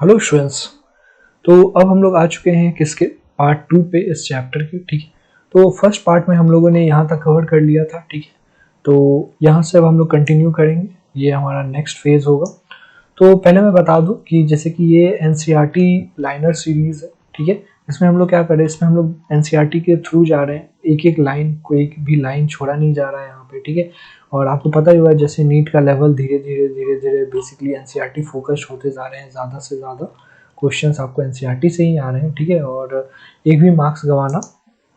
Hello students. तो अब हम लोग आ चुके हैं किसके पार्ट 2 पे इस चैप्टर के। ठीक है, तो फर्स्ट पार्ट में हम लोगों ने यहाँ तक कवर कर लिया था। ठीक है, तो यहाँ से अब हम लोग कंटिन्यू करेंगे, ये हमारा नेक्स्ट फेज होगा। तो पहले मैं बता दूं कि जैसे कि ये एनसीईआरटी लाइनर सीरीज है। ठीक है, इसमें हम लोग क्या कर रहे हैं, इसमें हम लोग एनसीईआरटी के थ्रू जा रहे हैं, एक एक लाइन, कोई भी लाइन छोड़ा नहीं जा रहा है यहाँ पे। ठीक है, और आपको पता ही हुआ जैसे नीट का लेवल धीरे धीरे बेसिकली एनसीईआरटी फोकस होते जा रहे हैं, ज़्यादा से ज़्यादा क्वेश्चंस आपको एनसीईआरटी से ही आ रहे हैं। ठीक है, और एक भी मार्क्स गंवाना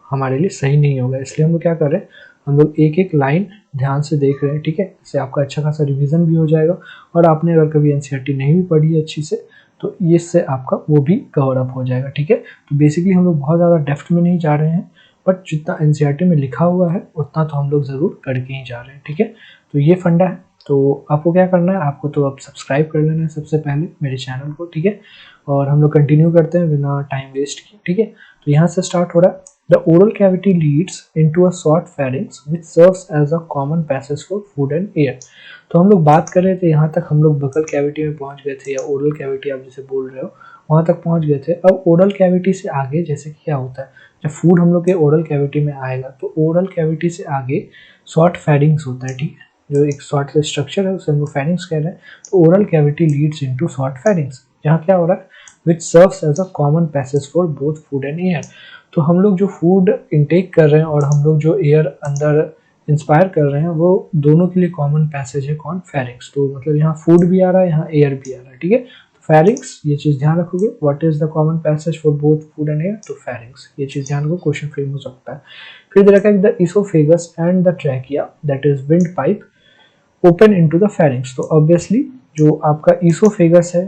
हमारे लिए सही नहीं होगा, इसलिए हम लोग क्या कर रहे हैं, हम लोग एक एक लाइन ध्यान से देख रहे हैं। ठीक है, इससे आपका अच्छा खासा रिवीजन भी हो जाएगा, और आपने अगर कभी एनसीईआरटी नहीं भी पढ़ी है अच्छी से तो इससे आपका वो भी कवर अप हो जाएगा। ठीक है, तो बेसिकली हम लोग बहुत ज़्यादा डेप्थ में नहीं जा रहे हैं, बट जितना एनसीईआरटी में लिखा हुआ है उतना तो हम लोग ज़रूर करके ही जा रहे हैं। ठीक है, तो ये फंडा है। तो आपको क्या करना है, आपको तो अब सब्सक्राइब कर लेना है सबसे पहले मेरे चैनल को। ठीक है, और हम लोग कंटिन्यू करते हैं बिना टाइम वेस्ट किए। ठीक है, तो यहाँ से स्टार्ट हो रहा है। The oral cavity leads into a short pharynx which serves as a common passage for food and air। तो हम लोग बात कर रहे थे, यहाँ तक हम लोग बकल कैविटी में पहुंच गए थे, या ओरल कैविटी आप जिसे बोल रहे हो वहाँ तक पहुंच गए थे। अब ओरल कैविटी से आगे जैसे कि क्या होता है, जब फूड हम लोग के ओरल कैविटी में आएगा तो ओरल कैविटी से आगे शॉर्ट फैरिंग्स होता है। ठीक है, जो एक शॉर्ट स्ट्रक्चर है उसे हम लोग फैरिंग्स कह रहे हैं। तो oral cavity leads into short pharynx, यहाँ क्या हो रहा है, which serves as a common passage for both food and air. तो हम लोग जो फूड इनटेक कर रहे हैं और हम लोग जो एयर अंदर इंस्पायर कर रहे हैं वो दोनों के लिए कॉमन पैसेज है कौन, फेरिंग्स। तो मतलब यहाँ फूड भी आ रहा है, यहाँ एयर भी आ रहा है। ठीक है, तो फेरिंग्स, ये चीज ध्यान रखोगे, what is the common passage for both food and air, तो फेरिंग्स, ये चीज ध्यान रखो, क्वेश्चन फ्रेम हो सकता है। फिर दे रखा है the oesophagus and the trachea that is wind pipe open into the pharynx. तो ऑब्वियसली जो आपका इसोफेगस है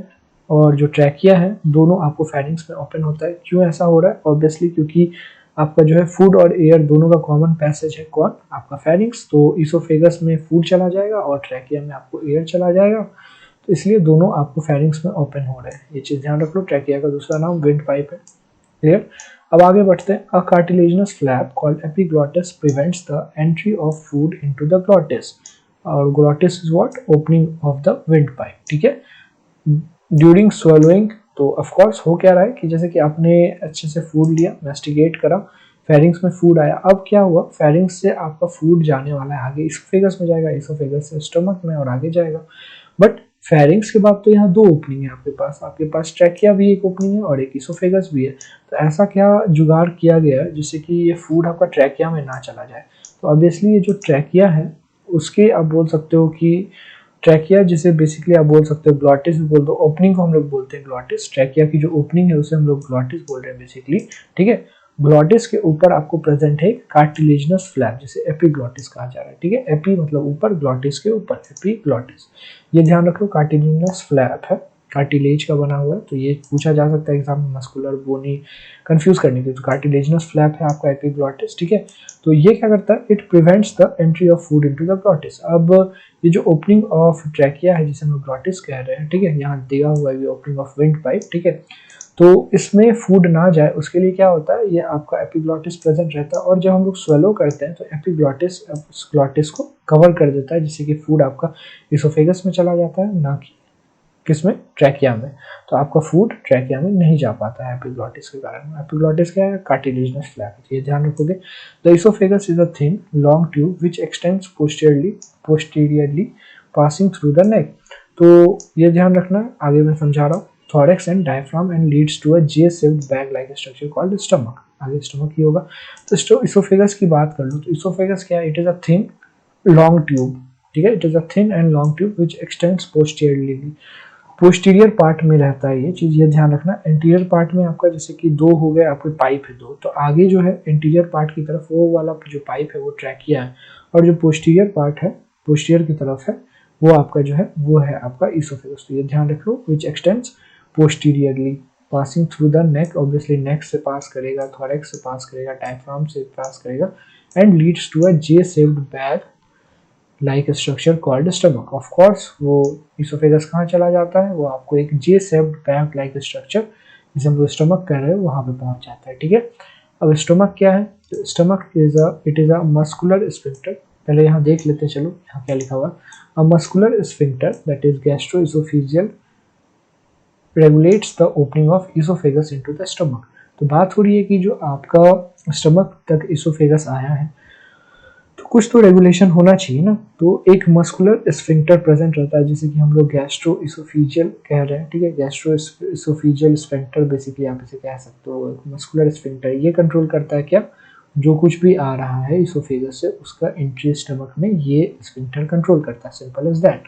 और जो ट्रैकिया है दोनों आपको फेरिंग्स में ओपन होता है। क्यों ऐसा हो रहा है, ऑब्वियसली क्योंकि आपका जो है फूड और एयर दोनों का कॉमन पैसेज है कौन, आपका फेरिंग्स। तो इसोफेगस में फूड चला जाएगा और ट्रैकिया में आपको एयर चला जाएगा, तो इसलिए दोनों आपको फेरिंग्स में ओपन हो रहे हैं, ये चीज ध्यान रख लो। ट्रैकिया का दूसरा नाम विंड पाइप है। क्लियर। अब आगे बढ़ते हैं। A cartilaginous flap called epiglottis prevents the entry of food into the glottis, और glottis is what, opening of the windpipe. ठीक है, ड्यूरिंग swallowing, तो ऑफ कोर्स हो क्या रहा है कि जैसे कि आपने अच्छे से फूड लिया, मेस्टिगेट करा, फेरिंग्स में फूड आया, अब क्या हुआ, फेरिंग्स से आपका फूड जाने वाला है आगे, इसोफेगस में जाएगा, इसोफेगस से स्टमक में और आगे जाएगा। बट फेरिंग्स के बाद तो यहाँ दो ओपनिंग है आपके पास ट्रैकिया भी एक ओपनिंग है और एक इसोफेगस भी है। तो ऐसा क्या जुगाड़ किया गया जिससे कि ये फूड आपका ट्रैकिया में ना चला जाए। तो ऑब्वियसली ये जो ट्रैकिया है उसके आप बोल सकते हो कि ट्रैकिया, जिसे बेसिकली आप बोल सकते हो ग्लॉटिस भी बोल दो, ओपनिंग को हम लोग बोलते हैं ग्लॉटिस, ट्रैकिया की जो ओपनिंग है उसे हम लोग ग्लॉटिस बोल रहे हैं बेसिकली। ठीक है, ग्लॉटिस के ऊपर आपको प्रेजेंट है कार्टिलेजिनस फ्लैप, जिसे एपिग्लॉटिस कहा जा रहा है। ठीक है, एपी मतलब ऊपर, ग्लॉटिस के ऊपर, एपिग्लॉटिस, ये ध्यान रखो, कार्टिलेजिनस फ्लैप है, कार्टिलेज का बना हुआ है। तो ये पूछा जा सकता है एग्जाम में, मस्कुलर, बोनी, कंफ्यूज करने के लिए। तो कार्टिलेजिनस फ्लैप है आपका एपिग्लॉटिस। ठीक है, तो ये क्या करता है, it prevents the entry of food into the glottis. अब ये जो ओपनिंग ऑफ ट्रैकिया है जिसे हम ग्लॉटिस कह रहे हैं, ठीक है, यहाँ दिया हुआ है ये ओपनिंग ऑफ विंड पाइप। ठीक है, तो इसमें फूड ना जाए उसके लिए क्या होता है, ये आपका एपिग्लॉटिस प्रेजेंट रहता है, और जब हम लोग स्वेलो करते हैं तो एपिग्लॉटिस ग्लॉटिस को कवर कर देता है, जिससे कि फूड आपका इसोफेगस में चला जाता है, ना कि किसमें, ट्रैकिया में। तो आपका फूड ट्रैकिया में नहीं जा पाता है एपिग्लॉटिस के कारण। एपिग्लॉटिस क्या है, कार्टिलेजिनस फ्लैप, ये ध्यान रखोगे। The oesophagus is a thin long tube which extends posteriorly passing through the neck. तो ये ध्यान रखना, आगे मैं समझा रहा हूँ। Thorax and diaphragm and leads to a J-shaped bag like structure called stomach, आगे स्टमक ही होगा। तो इसोफेगस की बात कर लो तो इसोफेगस क्या है, it is a thin long tube. ठीक है, it is a thin and long tube which extends posteriorly, posterior part में रहता है ये चीज, ये ध्यान रखना। इंटीरियर पार्ट में आपका जैसे कि दो हो गए, आपके पाइप है दो, तो आगे जो है इंटीरियर पार्ट की तरफ वो वाला जो पाइप है वो ट्रैकिया है, और जो पोस्टीरियर पार्ट है, पोस्टीरियर की तरफ है, वो आपका जो है वो है आपका इसोफेगस। तो ये ध्यान रख लो, which extends posteriorly passing through the neck, obviously neck से पास करेगा, थॉरेक्स से पास करेगा, डायफ्राम से पास करेगा, and leads to a J-shaped bag like structure called stomach. Of course वो इसोफेगस कहाँ चला जाता है, वो आपको एक J-shaped बैग लाइक स्ट्रक्चर, जिसे हम लोग स्टमक कह रहे हैं, वहां पे पहुंच जाता है। ठीक है, अब स्टमक क्या है, तो stomach it is a muscular sphincter. पहले यहाँ देख लेते हैं, चलो यहाँ क्या लिखा हुआ है, a muscular sphincter that is gastro oesophageal regulates the opening of oesophagus into the stomach. तो बात हो रही है कि जो आपका स्टमक तक इसोफेगस आया है तो कुछ तो रेगुलेशन होना चाहिए ना। तो एक मस्कुलर स्फिंक्टर प्रेजेंट रहता है, जैसे कि हम लोग गैस्ट्रो इसोफिजियल कह रहे हैं, ठीक है। गैस्ट्रो इसोफिजियल स्फिंक्टर बेसिकली आप इसे कह सकते हो, एक मस्कुलर स्फिंक्टर। ये कंट्रोल करता है क्या, जो कुछ भी आ रहा है इसोफेगस से उसका एंट्री स्टमक में, ये स्फिंक्टर कंट्रोल करता है, सिंपल एज दैट।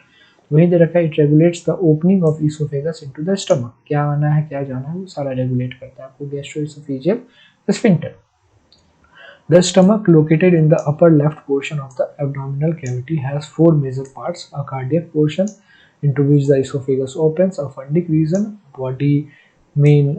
वहीं दे रखा है it regulates the opening of oesophagus into the stomach. क्या आना है क्या जाना है वो सारा रेगुलेट करता है आपको gastro oesophageal sphincter. The stomach, located in the upper left portion of the abdominal cavity, has four major parts: a cardiac portion, into which the esophagus opens, a fundic region, main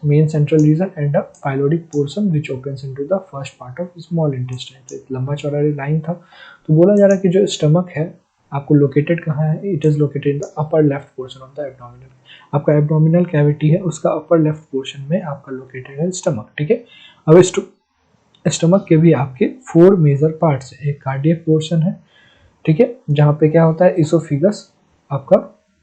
main central region, and a pyloric portion which opens into the first part of small intestine। तो एक लंबा चौड़ा line था। तो बोला जा रहा है कि जो स्टमक है आपको लोकेटेड कहाँ है, it is located in the upper left portion of the abdominal. आपका एब्डोमिनल कैविटी है उसका अपर लेफ्ट पोर्शन में आपका लोकेटेड है स्टमक, ठीक है। अब स्टमक के भी आपके 4 मेजर पार्ट्स है। एक कार्डियक पोर्शन है, ठीक है, जहाँ पे क्या होता है इसोफिगस आपका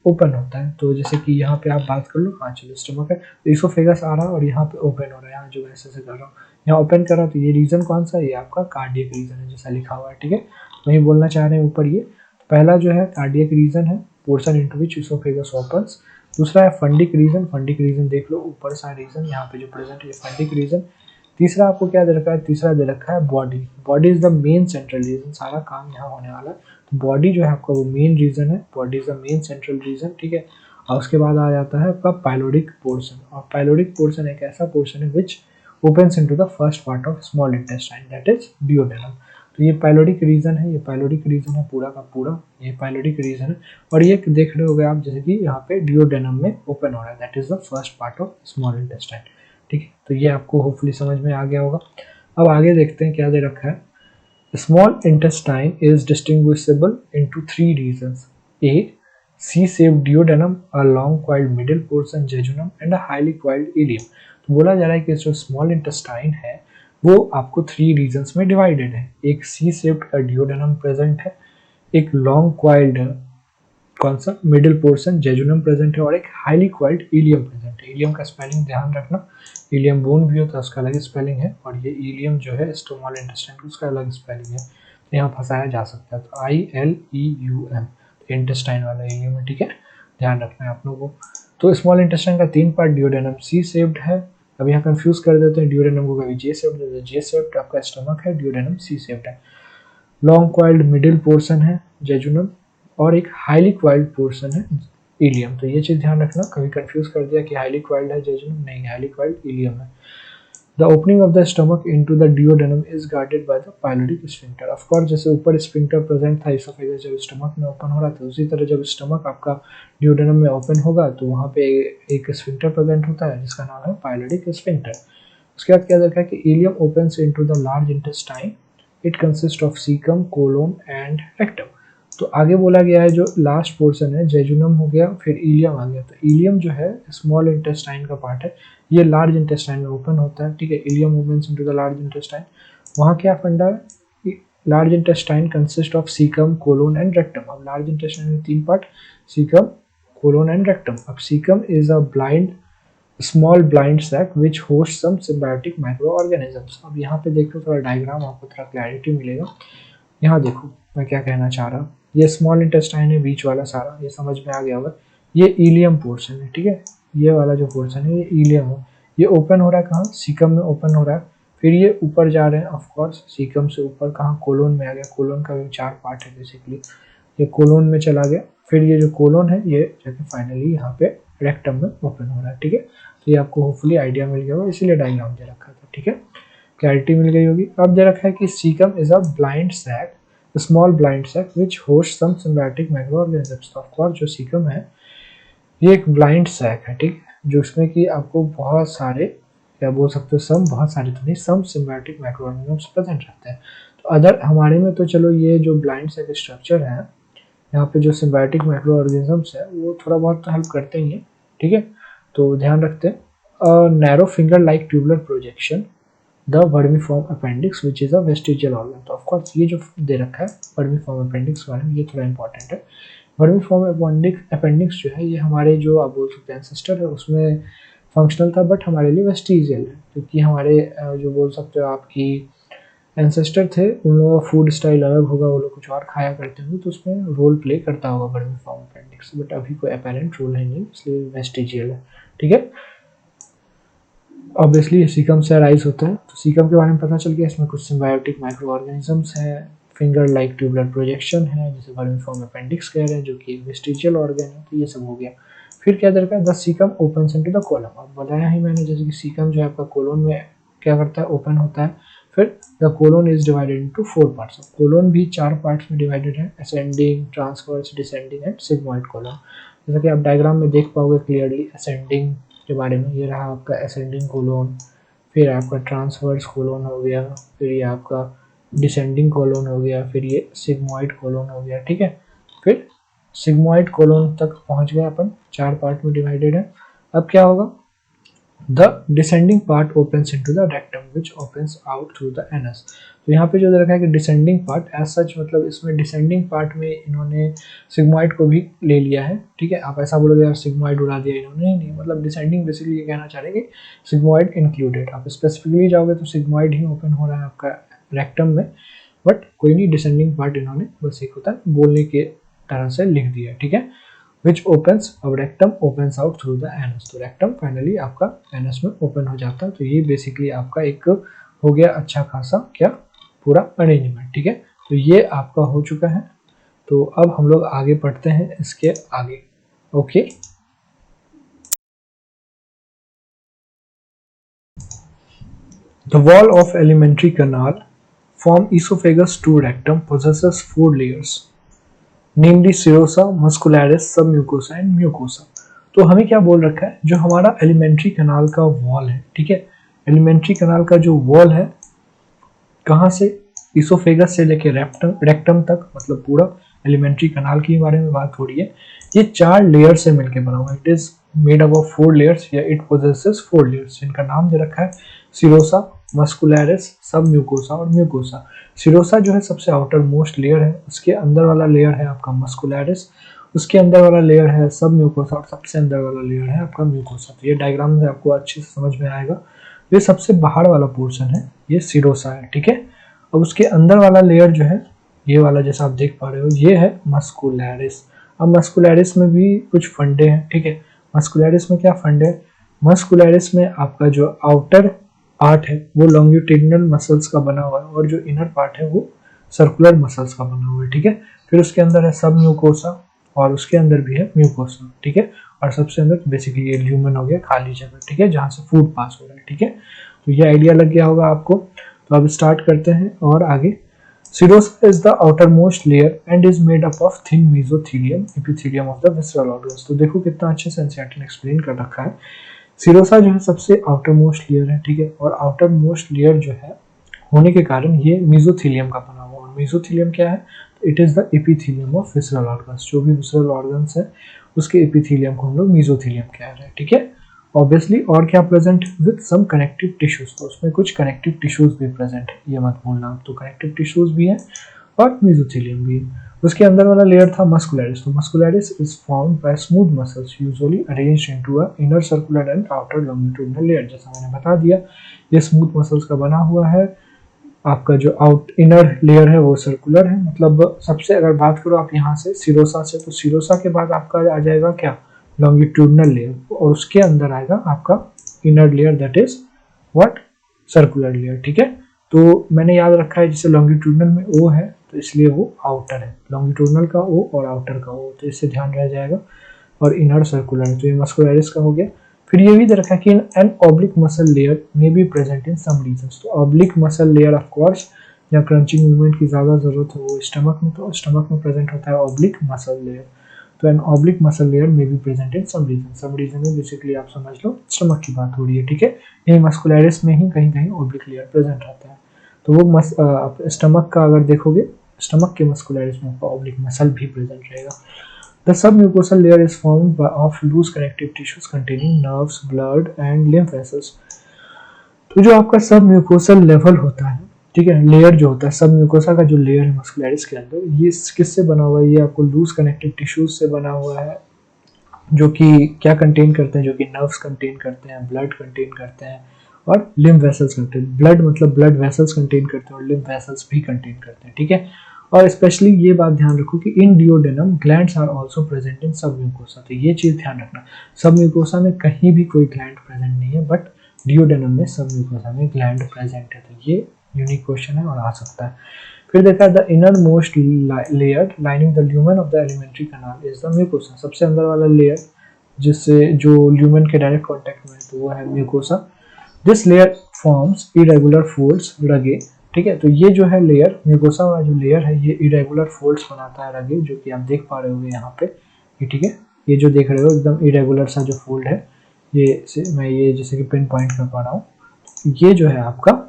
ओपन होता है। तो जैसे कि यहाँ पे आप बात कर लो, हाँ चलो स्टमक है तो इसोफिगस आ रहा है और यहाँ पे ओपन हो रहा है, यहाँ जो ऐसे से कर रहा हूँ यहाँ ओपन कर रहा हूँ। तो ये रीजन कौन सा है, ये आपका कार्डियक रीजन है जैसा लिखा हुआ है, ठीक है। वही बोलना चाह रहे हैं ऊपर ये पहला जो है कार्डियक रीजन है, पोर्शन इनटू विच इसोफिगस ओपन्स। दूसरा है फंडिक रीजन, फंडिक रीजन देख लो ऊपर सा रीजन यहाँ पे जो प्रेजेंट है फंडिक रीजन। तीसरा आपको क्या दे रखा है, तीसरा दे रखा है body. Body is the main central region, सारा काम यहाँ होने वाला है। तो बॉडी जो है आपका वो मेन रीजन है, body is the main central region, ठीक है। और उसके बाद आ जाता है आपका पाइलोडिक पोर्शन, और पाइलोडिक पोर्शन एक ऐसा पोर्शन है which opens into the first part of small intestine, that is duodenum. तो ये पाइलोडिक रीजन है, ये पाइलोडिक रीजन है पूरा का पूरा, ये पाइलोडिक रीजन है। और ये देख रहे होगे आप जैसे कि यहाँ पे डियोडेनम में ओपन हो रहा है, that is the first part of small intestine, ठीक है। तो ये आपको होपफुली समझ में आ गया होगा। अब आगे देखते हैं क्या दे रखा है। Small intestine is distinguishable into 3 regions: a C shaped duodenum, a long coiled middle portion jejunum, and a highly coiled ileum. तो बोला जा रहा है कि जो स्मॉल इंटेस्टाइन है वो आपको 3 रीजन्स में डिवाइडेड है। एक सी शेप्ड का डियोडेनम प्रेजेंट है, एक लॉन्ग क्वाइल्ड कौन सा मिडिल पोर्शन जेजुनम प्रेजेंट है, और एक हाईली क्वाइल्ड इलियम प्रेजेंट है। इलियम का स्पेलिंग ध्यान रखना, इलियम बोन भी होता है उसका अलग स्पेलिंग है, और ये इलियम जो है स्मॉल इंटेस्टाइन उसका अलग स्पेलिंग है, तो यहाँ फंसाया जा सकता है। तो ILEUM इंटेस्टाइन वाला इलियम है, ठीक है, ध्यान रखना है आप लोगों को। तो स्मॉल इंटेस्टाइन का 3 पार्ट, डियोडेनम सी शेप्ड है। अब यहाँ कंफ्यूज कर देते हैं, डियोडेनम को कभी जे शेप्ड देते हैं, जे शेप्ड आपका स्टमक है, डियोडेनम सी शेप्ड है। लॉन्ग क्वाइल्ड मिडिल पोर्शन है जेजुनम, और एक हाईली क्वाइल्ड पोर्शन है इलियम। तो ये चीज ध्यान रखना, कभी कंफ्यूज कर दिया कि हाईली क्वाइल्ड है जेजुनम, नहीं, हाईली क्वाइल्ड इलियम है। The opening of the stomach into the duodenum is guarded by the pyloric sphincter. Of course जैसे ऊपर स्फिंक्टर प्रेजेंट था इसोफेगस जब स्टमक में ओपन हो रहा था, उसी तरह जब स्टमक आपका डियोडेनम में ओपन होगा तो वहाँ पे एक स्फिंक्टर प्रेजेंट होता है जिसका नाम है पाइलोडिक स्फिंक्टर। उसके बाद क्या देखा है कि ileum opens into the large intestine, it consist of caecum, colon and rectum. तो आगे बोला गया है जो लास्ट पोर्शन है जेजुनम हो गया, फिर इलियम आ गया। तो इलियम जो है स्मॉल इंटेस्टाइन का पार्ट है, ये लार्ज इंटेस्टाइन में ओपन होता है, ठीक है। Ileum opens into the large intestine, वहाँ क्या फंडा है, large intestine consist of caecum, colon and rectum. अब लार्ज इंटेस्टाइन में 3 part, caecum, colon and rectum. अब caecum is a small blind sac which host some symbiotic microorganisms. अब यहाँ पे देखो थोड़ा डायग्राम, आपको थोड़ा क्लैरिटी मिलेगा। यहाँ देखो मैं क्या कहना चाह रहा हूँ, ये स्मॉल इंटेस्टाइन है बीच वाला सारा, ये समझ में आ गया होगा। ये इलियम पोर्शन है, ठीक है, ये वाला जो पोर्शन है ये इलियम है। ये ओपन हो रहा है कहाँ, सीकम में ओपन हो रहा है, फिर ये ऊपर जा रहे हैं ऑफकोर्स सीकम से ऊपर कहाँ, कोलोन में आ गया। कोलोन का भी 4 पार्ट है बेसिकली, ये कोलोन में चला गया, फिर ये जो कोलोन है ये जाके फाइनली यहाँ पे रेक्टम में ओपन हो रहा है, ठीक है। तो ये आपको होपफुली आइडिया मिल गया होगा, इसीलिए डायग्राम दे रखा था, ठीक है, क्लैरिटी मिल गई होगी। अब दे रखा है कि caecum is a blind sac, small blind sac which host some symbiotic microorganisms. Of course जो सीकम है ये एक ब्लाइंड सैक है, ठीक, जो उसमें कि आपको बहुत सारे, क्या बोल सकते हो, सम, बहुत सारे तो नहीं, सम सिम्बायोटिक माइक्रो ऑर्गेनिजम्स प्रेजेंट रहते हैं। तो अदर हमारे में तो चलो ये जो ब्लाइंड सैक स्ट्रक्चर है, यहाँ पे जो सिम्बायोटिक माइक्रो ऑर्गेनिजम्स है वो थोड़ा बहुत तो हेल्प करते ही हैं, ठीक है। तो ध्यान रखते हैं। Narrow finger like tubular projection, the vermiform appendix which is a vestigial organ. तो ऑफकोर्स ये जो दे रखा है वर्मीफॉर्म अपेंडिक्स बारे में, ये थोड़ा इंपॉर्टेंट है। वर्मीफॉर्म अपेंडिक्स जो है ये हमारे जो आप बोल सकते हैं एंसेस्टर है उसमें फंक्शनल था, बट हमारे लिए वेस्टिजियल है, क्योंकि हमारे जो बोल सकते हो आपकी एंसेस्टर थे उन लोगों का फूड स्टाइल अलग होगा, वो लोग कुछ और खाया करते होंगे, तो उसमें रोल प्ले करता होगा वर्मीफॉर्म अपेंडिक्स, बट अभी कोई अपेरेंट रोल है नहीं, इसलिए वेस्टिजियल है। ठीक है, ऑब्वियसली सीकम से अराइज होता है, तो सीकम के बारे में पता चल गया। इसमें कुछ सिम्बायोटिक माइक्रो ऑर्गेनिजम्स हैं, फिंगर लाइक ट्यूबुलर प्रोजेक्शन है जिसे वर्मीफॉर्म अपेंडिक्स कह रहे हैं, जो कि वेस्टिजियल ऑर्गन है, तो ये सब हो गया। फिर क्या दरकार है, the caecum opens into the colon. अब बताया ही मैंने जैसे कि सीकम जो है आपका कोलोन में क्या करता है, ओपन होता है। फिर the colon is divided into 4 parts. Colon भी 4 पार्ट्स में डिवाइडेड है, ascending, transverse, descending and sigmoid colon. जैसा कि आप डायग्राम में देख पाओगे क्लियरली असेंडिंग के बारे में, ये रहा आपका असेंडिंग कोलोन, फिर आपका ट्रांसवर्स कोलोन हो गया, फिर ये आपका डिसेंडिंग कोलोन हो गया, फिर ये सिग्मॉइड कोलोन हो गया। ठीक है, फिर सिग्मॉइड कोलोन तक पहुंच गए अपन, 4 पार्ट में डिवाइडेड है। अब क्या होगा, the descending part opens into the rectum which opens out through the anus. तो यहाँ पे जो रखा है कि डिसेंडिंग पार्ट एज सच, मतलब इसमें डिसेंडिंग पार्ट में इन्होंने सिग्मॉइड को भी ले लिया है। ठीक है, आप ऐसा बोलोगे यार सिग्मॉइड उड़ा दिया इन्होंने, नहीं, मतलब डिसेंडिंग बेसिकली ये कहना चाह रहे हैं कि सिग्मॉइड इंक्लूडेड। आप स्पेसिफिकली जाओगे तो सिग्मॉइड ही ओपन हो रहा है आपका रेक्टम में, बट कोई नहीं, डिसेंडिंग पार्ट इन्होंने बस एक होता है बोलने के तरह से लिख दिया। ठीक है, which opens, अब rectum opens out through the anus, तो रेक्टम फाइनली आपका एनस में ओपन हो जाता है। तो ये बेसिकली आपका एक हो गया अच्छा खासा क्या पूरा अरेंजमेंट। ठीक है, तो ये आपका हो चुका है। तो अब हम लोग आगे पढ़ते हैं इसके आगे। Okay, the wall of alimentary canal from esophagus to rectum possesses 4 layers, namely serosa, muscularis, सब म्यूकोसा एंड म्यूकोसा। तो हमें क्या बोल रखा है, जो हमारा एलिमेंट्री कनाल का वॉल है, ठीक है, एलिमेंट्री कनाल का जो वॉल है कहाँ से, इसोफेगस से लेके रेक्टम तक, मतलब पूरा एलिमेंट्री कनाल के बारे में बात हो रही है। ये 4 लेयर से मिलकर बना हुआ है, it is made up of 4 layers या इट पोजेसेस 4 लेयर्स, जिनका नाम दे रखा है सिरोसा, मस्कुलरिस, सब म्यूकोसा और म्यूकोसा। सिरोसा जो है सबसे आउटर मोस्ट लेयर है, उसके अंदर वाला लेयर है आपका मस्कुलरिस, उसके अंदर वाला लेयर है सब म्यूकोसा और सबसे अंदर वाला लेयर है आपका म्यूकोसा। तो ये डायग्राम से आपको अच्छे से समझ में आएगा। ये सबसे बाहर वाला पोर्शन है, ये सिरोसा है। ठीक है, अब उसके अंदर वाला लेयर जो है ये वाला जैसा आप देख पा रहे हो ये है मस्कुलरिस। अब मस्कुलरिस में भी कुछ फंडे हैं। ठीक है, मस्कुलरिस में क्या फंडे है, मस्कुलरिस में आपका जो आउटर पार्ट है वो लॉन्गिट्यूडिनल मसल्स का बना हुआ है और जो इनर पार्ट है वो सर्कुलर मसल्स का बना हुआ है। ठीक है, फिर उसके अंदर है सब म्यूकोसा और उसके अंदर भी है म्यूकोसा। ठीक है, और सबसे अंदर बेसिकली ये ल्यूमन हो गया, खाली जगह। ठीक है, जहाँ से फूड पास हो रहा है। ठीक है, तो ये आइडिया लग गया होगा आपको। तो अब स्टार्ट करते हैं और आगे। Serosa is the outermost layer and is made up of thin mesothelium epithelium of the visceral organs। तो देखो कितना अच्छे से एनसीईआरटी ने एक्सप्लेन कर रखा है। सिरोसा जो है सबसे आउटर मोस्ट लेयर है। ठीक है, और आउटर मोस्ट लेयर जो है होने के कारण ये मेसोथीलियम का बना हुआ है। मेसोथीलियम क्या है, it is the epithelium of visceral organs. जो भी विसरल ऑर्गन्स है उसके एपिथीलियम को हम लोग मेसोथीलियम कह रहे हैं। ठीक है, ऑब्वियसली और क्या present with some connective tissues, तो उसमें कुछ कनेक्टिव टिश्यूज भी प्रेजेंट है, ये मत भूलना। तो कनेक्टिव टिश्यूज भी है और मेसोथीलियम भी है। उसके अंदर वाला लेयर था मस्कुलरिस। तो muscularis is formed by smooth muscles usually arranged into a inner circular and outer longitudinal layer. जैसा मैंने बता दिया ये स्मूथ मसल्स का बना हुआ है। आपका जो आउट इनर लेयर है वो सर्कुलर है, मतलब सबसे अगर बात करो आप यहाँ से सिरोसा से, तो सिरोसा के बाद आपका आ जाएगा क्या, लॉन्गिट्यूडिनल लेयर, और उसके अंदर आएगा आपका inner layer that is what, circular layer. ठीक है, तो मैंने याद रखा है जैसे लॉन्गिट्यूडिनल में ओ है तो इसलिए वो आउटर है, लॉन्गिट्यूडिनल का ओ और आउटर का ओ, तो इससे ध्यान रह जाएगा। और इनर सर्कुलर, तो ये मस्कुलरिस का हो गया। फिर ये भी दे रखा है कि एन ऑब्लिक मसल लेयर में be present in some regions. तो oblique muscle layer of course या क्रंचिंग मूवमेंट की ज़्यादा जरूरत है वो स्टमक में, तो स्टमक में प्रेजेंट होता है ऑब्लिक मसल लेयर। तो एन ऑब्लिक मसल लेयर में be present in some region. Some region में बेसिकली आप समझ लो स्टमक की बात हो रही है। ठीक है, यही मस्कुलरिस में ही कहीं कहीं ऑब्लिक लेयर प्रेजेंट रहता है। तो वो स्टमक का अगर देखोगे, स्टमक के मस्कुलरिस में ऑब्लिक मसल भी प्रेजेंट रहेगा। The submucosal layer is formed of loose connective tissues containing nerves, blood and lymph vessels। तो जो आपका सबम्यूकोसल लेवल होता है ठीक है। लेयर जो होता है सब म्यूकोसा का जो लेयर है मस्कुलरिस के अंदर, ये किससे बना हुआ है? ये आपको लूज कनेक्टिव टिश्यूज से बना हुआ है, जो कि क्या कंटेन करते हैं? जो कि नर्व्स कंटेन करते हैं, ब्लड कंटेन करते हैं और लिम्फ वेसल्स कंटेन, ब्लड मतलब ब्लड वेसल्स कंटेन करते हैं और लिम्फ वेसल्स भी कंटेन करते हैं, ठीक है। और स्पेशली ये बात ध्यान रखो कि in duodenum glands are also present in submucosa. तो ये चीज ध्यान रखना, सब म्यूकोसा में कहीं भी कोई ग्लैंड प्रेजेंट नहीं है, बट डियोडेनम में सब म्यूकोसा में ग्लैंड प्रेजेंट है। तो ये यूनिक क्वेश्चन है और आ सकता है। फिर देखा the inner most layer lining the lumen of the alimentary canal is the mucosa. सबसे अंदर वाला लेयर जिससे जो ल्यूमेन के डायरेक्ट कांटेक्ट में है तो वो है mucosa. This layer forms irregular folds rugae, ठीक है। तो ये जो है लेयर, म्यूकोसा वाला जो लेयर है, ये इरेगुलर फोल्ड्स बनाता है रगे, जो कि आप देख पा रहे होंगे यहाँ पे, ये ठीक है। ये जो देख रहे हो एकदम इरेगुलर सा जो फोल्ड है, ये मैं ये जैसे कि पिन पॉइंट कर पा रहा हूँ, ये जो है आपका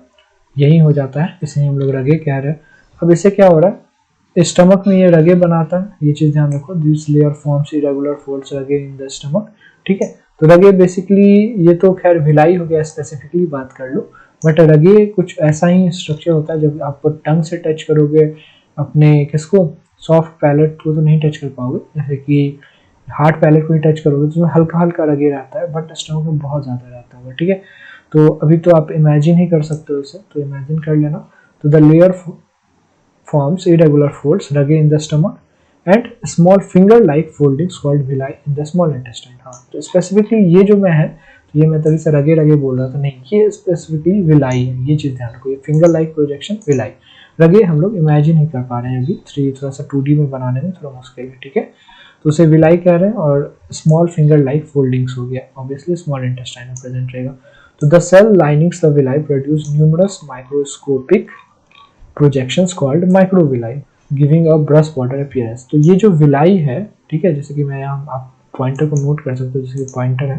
यही हो जाता है, इसे हम लोग रगे कह रहे हैं। अब इससे क्या हो रहा है, स्टमक में ये रगे बनाता है, ये चीज ध्यान रखो। This layer forms irregular folds rugae in the stomach, ठीक है। तो रगे बेसिकली, ये तो खैर विलाई हो गया, स्पेसिफिकली बात कर लो, बट रगे कुछ ऐसा ही स्ट्रक्चर होता है, जब आप टंग से टच करोगे अपने किसको, सॉफ्ट पैलेट को तो नहीं टच कर पाओगे, जैसे कि हार्ड पैलेट को ही टच करोगे तो उसमें हल्का हल्का रगे रहता है, बट स्टमक में बहुत ज्यादा रहता है, ठीक है। तो अभी तो आप इमेजिन ही कर सकते हो इसे, तो इमेजिन कर लेना। तो the layer forms irregular folds rage in the stomach and small finger-like foldings called villi in the small intestine। हाँ, तो स्पेसिफिकली ये जो मैं है, तो ये मैं तभी से रगे रगे बोल रहा था, नहीं ये स्पेसिफिकली विलाई है, ये चीज ध्यान रखो। ये फिंगर लाइक प्रोजेक्शन विलाई, रगे हम लोग इमेजिन ही कर पा रहे हैं अभी, थोड़ा सा 2D में बनाने में थोड़ा मुश्किल है, ठीक है। तो उसे विलाई कह रहे हैं, और स्मॉल फिंगर लाइक फोल्डिंग्स हो गया, ऑब्वियसली स्मॉल इंटेस्टाइन में प्रेजेंट रहेगा। तो the cell linings the villi produce numerous microscopic projections called microvilli giving a brush border appearance। तो ये जो विलाई है, ठीक है, जैसे कि मैं यहाँ आप पॉइंटर को नोट कर सकते हो, जैसे पॉइंटर है,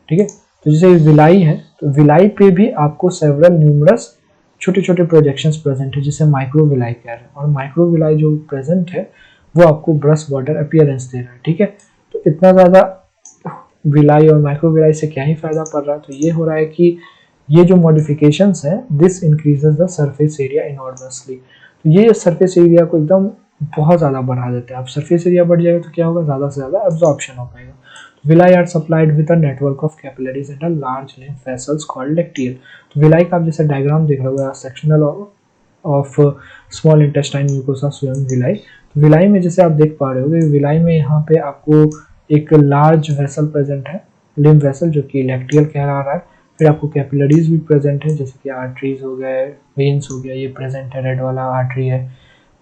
ठीक है। तो जैसे विलाई है, तो विलाई पे भी आपको सेवरल न्यूमरस छोटे छोटे प्रोजेक्शंस प्रेजेंट है, जिसे माइक्रोविलाई कह रहे हैं। और माइक्रोविलाई जो प्रेजेंट है वो आपको ब्रश बॉर्डर अपीयरेंस दे रहा है, ठीक है। तो इतना ज्यादा विलाई और माइक्रोविलाई से क्या ही फायदा पड़ रहा है, तो ये हो रहा है कि ये जो मॉडिफिकेशंस है, this increases the surface area enormously. तो ये सरफेस एरिया को एकदम बहुत ज़्यादा बढ़ा देते हैं। अब सरफेस एरिया बढ़ जाएगा तो क्या होगा, ज़्यादा से ज़्यादा एब्जॉर्प्शन हो पाएगा। Villi are supplied with a network of capillaries and a large lymph vessels called lacteal. तो विलाई का आप जैसे डायग्राम देख रहे हो, sectional of small intestine mucosa स्वयं विलाई। तो विलाई में जैसे आप देख पा रहे हो, विलाई में यहाँ पे आपको एक लार्ज वेसल प्रेजेंट है, लिम्फ वेसल, जो कि लेक्टियल कहला है। फिर आपको कैपिलरीज भी प्रेजेंट है, जैसे कि आर्टरीज हो गए, वेन्स हो गया, ये प्रेजेंट है। रेड वाला आर्टरी है,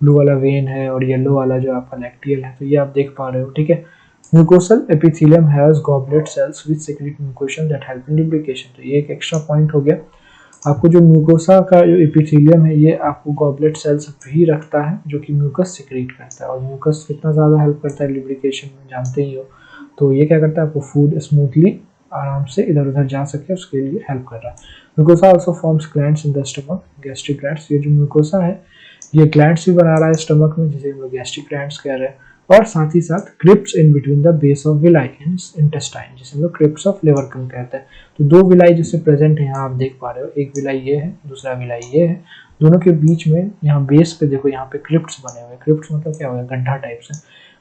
ब्लू वाला वेन है, और येलो वाला जो आपका लेक्टियल है, तो ये आप देख पा रहे हो, ठीक है। Mucosal epithelium has goblet cells with secrete म्यूकोशन दैट हेल्प इन लुब्रिकेशन। तो ये एक एक्स्ट्रा पॉइंट हो गया। आपको जो म्यूकोसा का जो एपिथेलियम है, ये आपको गॉबलेट सेल्स भी रखता है, जो कि म्यूकस सिक्रीट करता है। और म्यूकस कितना ज़्यादा हेल्प करता है लुब्रिकेशन में, जानते ही हो। तो ये क्या करता है, आपको फूड स्मूथली आराम से इधर उधर जा सके, उसके लिए हेल्प कर रहा है। Mucosa also forms glands in the stomach, gastric glands. ये जो म्यूकोसा है, ये ग्लैंड्स भी बना रहा है स्टमक में, जिसे हम लोग गैस्ट्रिक ग्लैंड्स कह रहे हैं। और साथ ही साथ crypts in between the base of villi in intestine, जिसे हम लोग क्रिप्स ऑफ लिवरकम कहते हैं। तो दो विलाई जिससे प्रेजेंट है, यहाँ आप देख पा रहे हो, एक विलाई ये है, दूसरा विलाई ये है। दोनों के बीच में यहाँ बेस पे देखो, यहाँ पे क्रिप्स बने हुए हैं। क्रिप्स मतलब क्या हुआ, गड्ढा टाइप से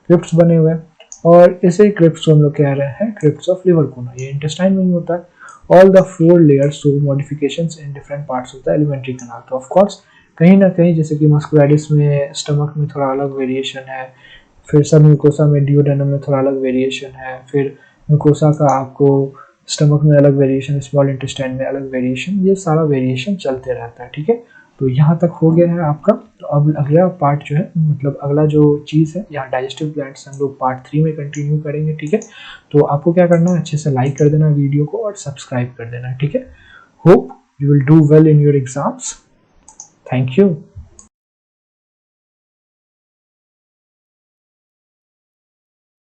क्रिप्स बने हुए हैं, और इसे क्रिप्स को हम लोग कह रहे हैं क्रिप्स ऑफ लिवरकुना। ये इंटेस्टाइन में ही होता है। All the 4 layers show modifications in different parts of the alimentary canal. तो ऑफ कोर्स कहीं ना कहीं, जैसे कि मस्कुलरिस में स्टमक में थोड़ा अलग वेरिएशन है, फिर सब म्यूकोसा में डियोडेनम में थोड़ा अलग वेरिएशन है, फिर म्यूकोसा का आपको स्टमक में अलग वेरिएशन, स्मॉल इंटेस्टाइन में अलग वेरिएशन, ये सारा वेरिएशन चलते रहता है, ठीक है। तो यहाँ तक हो गया है आपका। तो अब अगला पार्ट जो है, मतलब अगला जो चीज़ है, यहाँ डाइजेस्टिव ग्लैंड्स हम लोग पार्ट 3 में कंटिन्यू करेंगे, ठीक है। तो आपको क्या करना है, अच्छे से लाइक कर देना वीडियो को और सब्सक्राइब कर देना, ठीक है। Hope you will do well in your exams. Thank you.